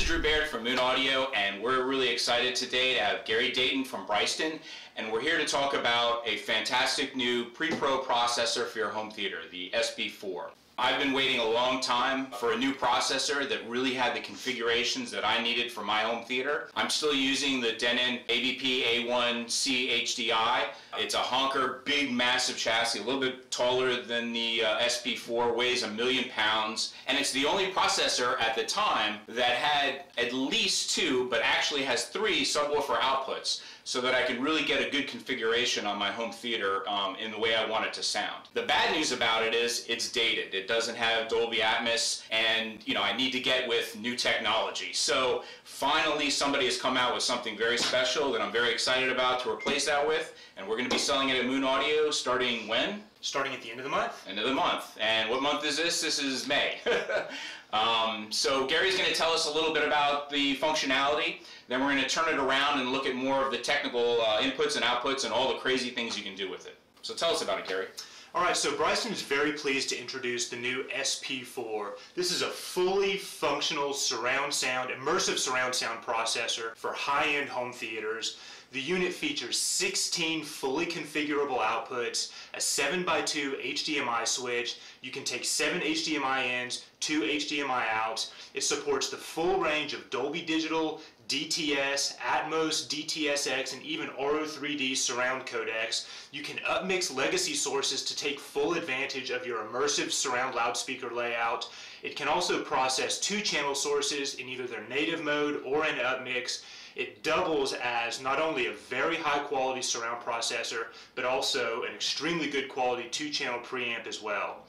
is Drew Baird from Moon Audio, and we're really excited today to have Dayton from Bryston, and we're here to talk about a fantastic new pre-pro processor for your home theater, the SP4. I've been waiting a long time for a new processor that really had the configurations that I needed for my home theater. I'm still using the Dayton ABP A1C HDI. It's a honker, big, massive chassis, a little bit taller than the SP4, weighs 1,000,000 pounds, and it's the only processor at the time that had at least 2, but actually has 3 subwoofer outputs, so that I can really get a good configuration on my home theater in the way I want it to sound. The bad news about it is it's dated. It doesn't have Dolby Atmos, and I need to get with new technology. So finally somebody has come out with something very special that I'm very excited about to replace that with, and we're going to be selling it at Moon Audio starting when? Starting at the end of the month. End of the month. And what month is this? This is May. So Gary's going to tell us a little bit about the functionality. Then we're going to turn it around and look at more of the technical inputs and outputs and all the crazy things you can do with it. So tell us about it, Gary. Alright, so Bryston is very pleased to introduce the new SP4. This is a fully functional surround sound, immersive surround sound processor for high-end home theaters. The unit features 16 fully configurable outputs, a 7x2 HDMI switch. You can take 7 HDMI ins, 2 HDMI outs. It supports the full range of Dolby Digital, DTS, Atmos, DTS:X, and even RO3D surround codecs. You can upmix legacy sources to take full advantage of your immersive surround loudspeaker layout. It can also process 2-channel sources in either their native mode or in upmix. It doubles as not only a very high quality surround processor, but also an extremely good quality 2-channel preamp as well.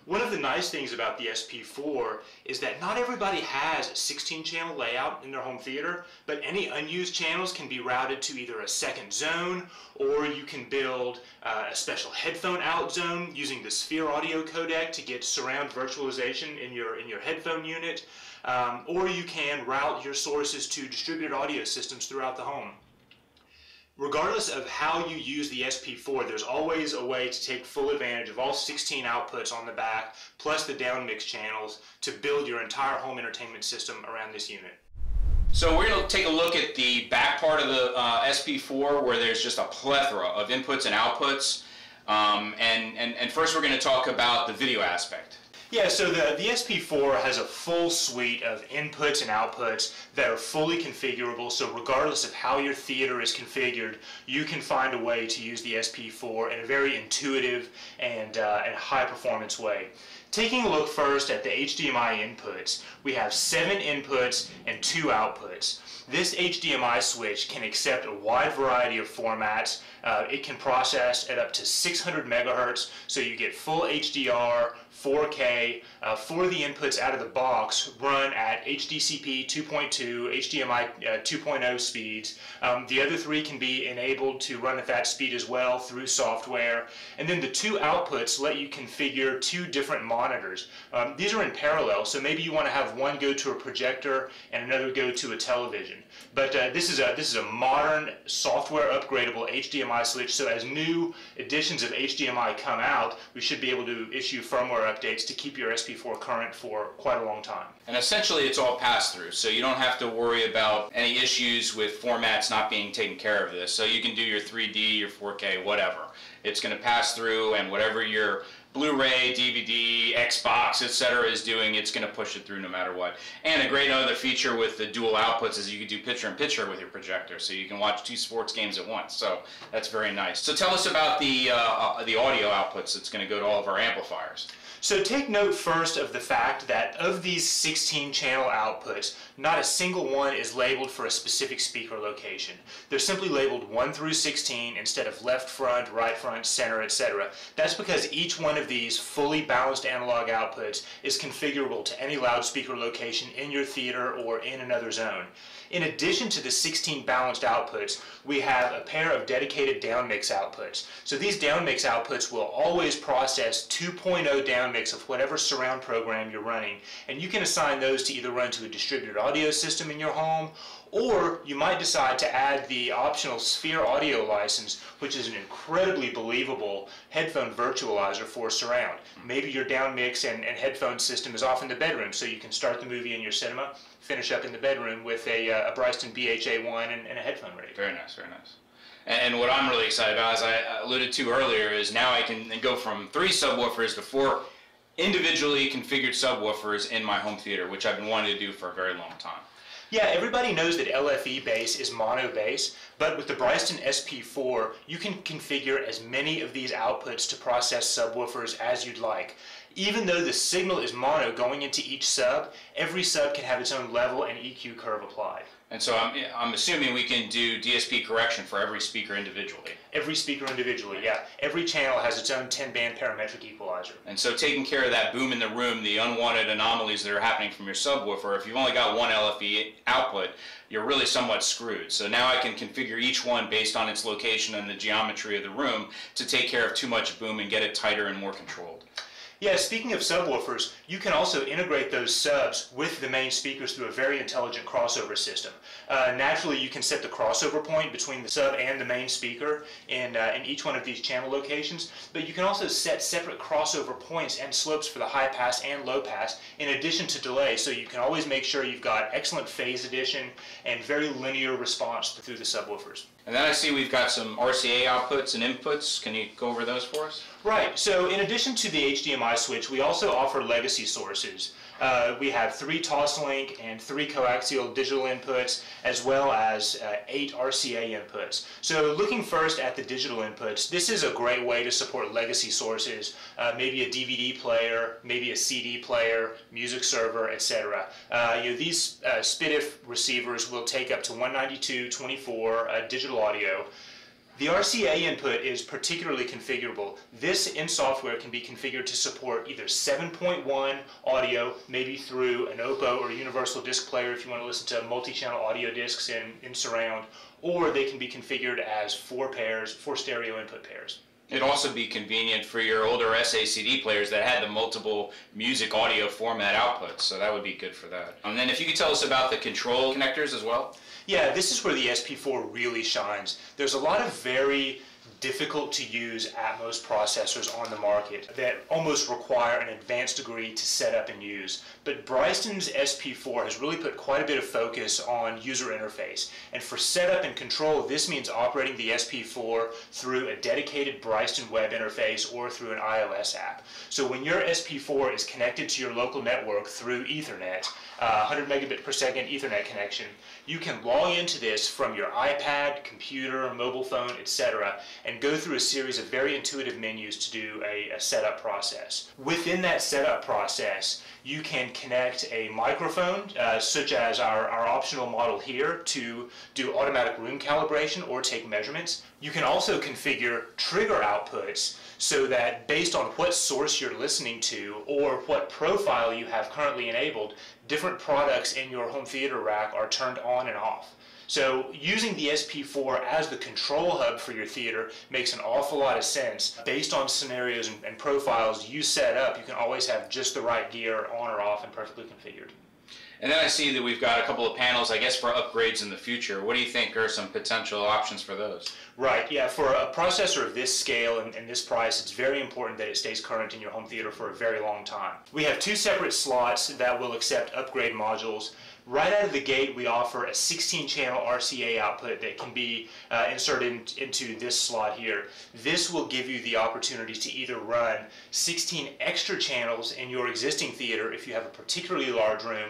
One of the nice things about the SP4 is that not everybody has a 16-channel layout in their home theater, but any unused channels can be routed to either a second zone, or you can build a special headphone out zone using the Sphere audio codec to get surround virtualization in your headphone unit, or you can route your sources to distributed audio systems throughout the home. Regardless of how you use the SP4, there's always a way to take full advantage of all 16 outputs on the back, plus the downmix channels, to build your entire home entertainment system around this unit. So we're going to take a look at the back part of the SP4, where there's just a plethora of inputs and outputs. And first we're going to talk about the video aspect. Yeah, so the SP4 has a full suite of inputs and outputs that are fully configurable, so regardless of how your theater is configured, you can find a way to use the SP4 in a very intuitive and high-performance way. Taking a look first at the HDMI inputs, we have 7 inputs and 2 outputs. This HDMI switch can accept a wide variety of formats. It can process at up to 600 megahertz, so you get full HDR, 4K, for the inputs out of the box run at HDCP 2.2, HDMI 2.0 speeds. The other 3 can be enabled to run at that speed as well through software. And then the 2 outputs let you configure 2 different monitors. These are in parallel, so maybe you want to have one go to a projector and another go to a television. But this is a modern software upgradable HDMI switch, so as new editions of HDMI come out, we should be able to issue firmware updates to keep your SP4 current for quite a long time. And essentially it's all pass-through, so you don't have to worry about any issues with formats not being taken care of this. So you can do your 3D, your 4K, whatever. It's going to pass through, and whatever your Blu-ray, DVD, Xbox, etc. is doing, it's going to push it through no matter what. And a great other feature with the dual outputs is you can do picture-in-picture with your projector, so you can watch 2 sports games at once. So that's very nice. So tell us about the audio outputs that's going to go to all of our amplifiers. So take note first of the fact that of these 16 channel outputs, not a single one is labeled for a specific speaker location. They're simply labeled 1 through 16 instead of left front, right front, center, etc. That's because each one of these fully balanced analog outputs is configurable to any loudspeaker location in your theater or in another zone. In addition to the 16 balanced outputs, we have a pair of dedicated downmix outputs. So these downmix outputs will always process 2.0 down down mix of whatever surround program you're running, and you can assign those to either run to a distributed audio system in your home, or you might decide to add the optional Sphere audio license, which is an incredibly believable headphone virtualizer for surround. Maybe your down mix and headphone system is off in the bedroom, so you can start the movie in your cinema, finish up in the bedroom with a Bryston BHA1 and a headphone rig. Very nice, very nice. And what I'm really excited about, as I alluded to earlier, is now I can go from 3 subwoofers to 4 individually configured subwoofers in my home theater, which I've been wanting to do for a very long time. Yeah, everybody knows that LFE bass is mono bass, but with the Bryston SP4, you can configure as many of these outputs to process subwoofers as you'd like. Even though the signal is mono going into each sub, every sub can have its own level and EQ curve applied. And so I'm assuming we can do DSP correction for every speaker individually. Every speaker individually, yeah. Every channel has its own 10-band parametric equalizer. And so taking care of that boom in the room, the unwanted anomalies that are happening from your subwoofer, if you've only got one LFE output, you're really somewhat screwed. So now I can configure each one based on its location and the geometry of the room to take care of too much boom and get it tighter and more controlled. Yeah, speaking of subwoofers, you can also integrate those subs with the main speakers through a very intelligent crossover system. Naturally, you can set the crossover point between the sub and the main speaker in each one of these channel locations, but you can also set separate crossover points and slopes for the high pass and low pass in addition to delay, so you can always make sure you've got excellent phase addition and very linear response through the subwoofers. And then I see we've got some RCA outputs and inputs. Can you go over those for us? Right, so in addition to the HDMI switch, we also offer legacy sources. We have 3 Toslink and 3 coaxial digital inputs, as well as 8 RCA inputs. So looking first at the digital inputs, this is a great way to support legacy sources, maybe a DVD player, maybe a CD player, music server, etc. These SPDIF receivers will take up to 192.24 digital audio. The RCA input is particularly configurable. This in software can be configured to support either 7.1 audio, maybe through an OPPO or universal disc player if you want to listen to multi-channel audio discs in surround, or they can be configured as 4 stereo input pairs. It'd also be convenient for your older SACD players that had the multiple music audio format outputs, so that would be good for that. And then if you could tell us about the control connectors as well. Yeah, this is where the SP4 really shines. There's a lot of very difficult to use Atmos processors on the market that almost require an advanced degree to set up and use. But Bryston's SP4 has really put quite a bit of focus on user interface. And for setup and control, this means operating the SP4 through a dedicated Bryston web interface or through an iOS app. So when your SP4 is connected to your local network through Ethernet, 100 megabit per second Ethernet connection, you can log into this from your iPad, computer, mobile phone, etc., and go through a series of very intuitive menus to do a setup process. Within that setup process, you can connect a microphone, such as our optional model here, to do automatic room calibration or take measurements. You can also configure trigger outputs so that based on what source you're listening to or what profile you have currently enabled, different products in your home theater rack are turned on and off. So using the SP4 as the control hub for your theater makes an awful lot of sense. Based on scenarios and profiles you set up, you can always have just the right gear on or off and perfectly configured. And then I see that we've got a couple of panels, I guess, for upgrades in the future. What do you think are some potential options for those? Right, yeah, for a processor of this scale and this price, it's very important that it stays current in your home theater for a very long time. We have 2 separate slots that will accept upgrade modules. Right out of the gate, we offer a 16-channel RCA output that can be inserted into this slot here. This will give you the opportunity to either run 16 extra channels in your existing theater if you have a particularly large room,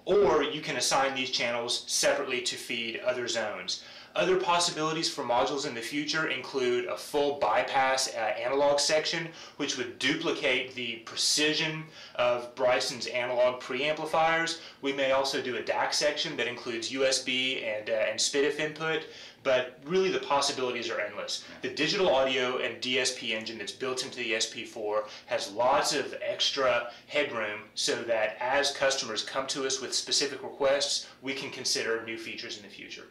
or you can assign these channels separately to feed other zones. Other possibilities for modules in the future include a full bypass analog section, which would duplicate the precision of Bryston's analog preamplifiers. We may also do a DAC section that includes USB and SPDIF input, but really the possibilities are endless. The digital audio and DSP engine that's built into the SP4 has lots of extra headroom so that as customers come to us with specific requests, we can consider new features in the future.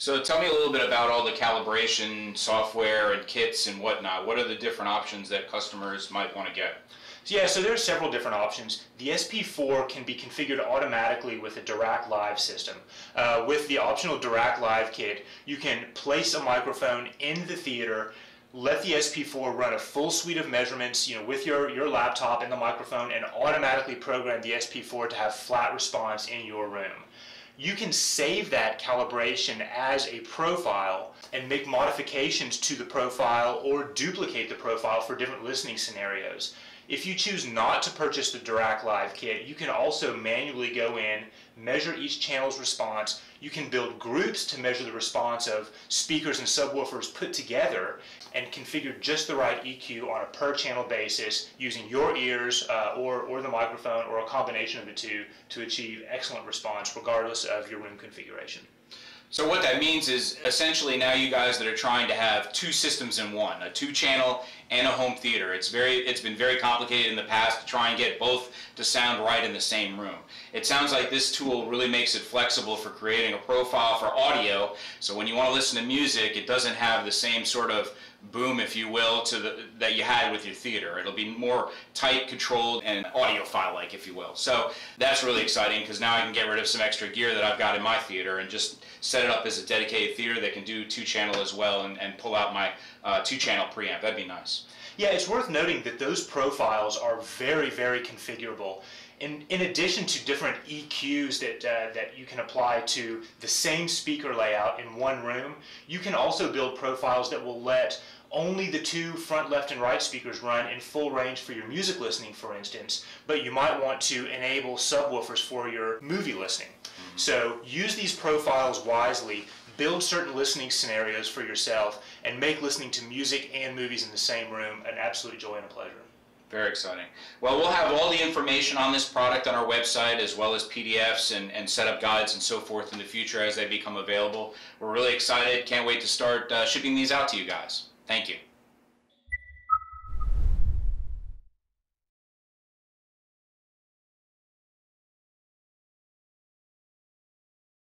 So tell me a little bit about all the calibration software and kits and whatnot. What are the different options that customers might want to get? Yeah, so there are several different options. The SP4 can be configured automatically with a Dirac Live system. With the optional Dirac Live kit, you can place a microphone in the theater, let the SP4 run a full suite of measurements, with your laptop and the microphone, and automatically program the SP4 to have flat response in your room. You can save that calibration as a profile and make modifications to the profile or duplicate the profile for different listening scenarios. If you choose not to purchase the Dirac Live kit, you can also manually go in, measure each channel's response. You can build groups to measure the response of speakers and subwoofers put together and configure just the right EQ on a per channel basis using your ears or the microphone or a combination of the two to achieve excellent response regardless of your room configuration. So what that means is essentially now you guys that are trying to have two systems in one, a 2-channel and a home theater. It's been very complicated in the past to try and get both to sound right in the same room. It sounds like this tool really makes it flexible for creating a profile for audio, so when you want to listen to music, it doesn't have the same sort of boom, if you will, that you had with your theater. It'll be more tight, controlled, and audiophile-like, if you will. So that's really exciting because now I can get rid of some extra gear that I've got in my theater and just set it up as a dedicated theater that can do 2-channel as well and pull out my 2-channel preamp. That'd be nice. Yeah, it's worth noting that those profiles are very, very configurable. In addition to different EQs that you can apply to the same speaker layout in one room, you can also build profiles that will let only the 2 front, left, and right speakers run in full range for your music listening, for instance, but you might want to enable subwoofers for your movie listening. So use these profiles wisely, build certain listening scenarios for yourself, and make listening to music and movies in the same room an absolute joy and a pleasure. Very exciting. Well, we'll have all the information on this product on our website as well as PDFs and setup guides and so forth in the future as they become available. We're really excited. Can't wait to start shipping these out to you guys. Thank you.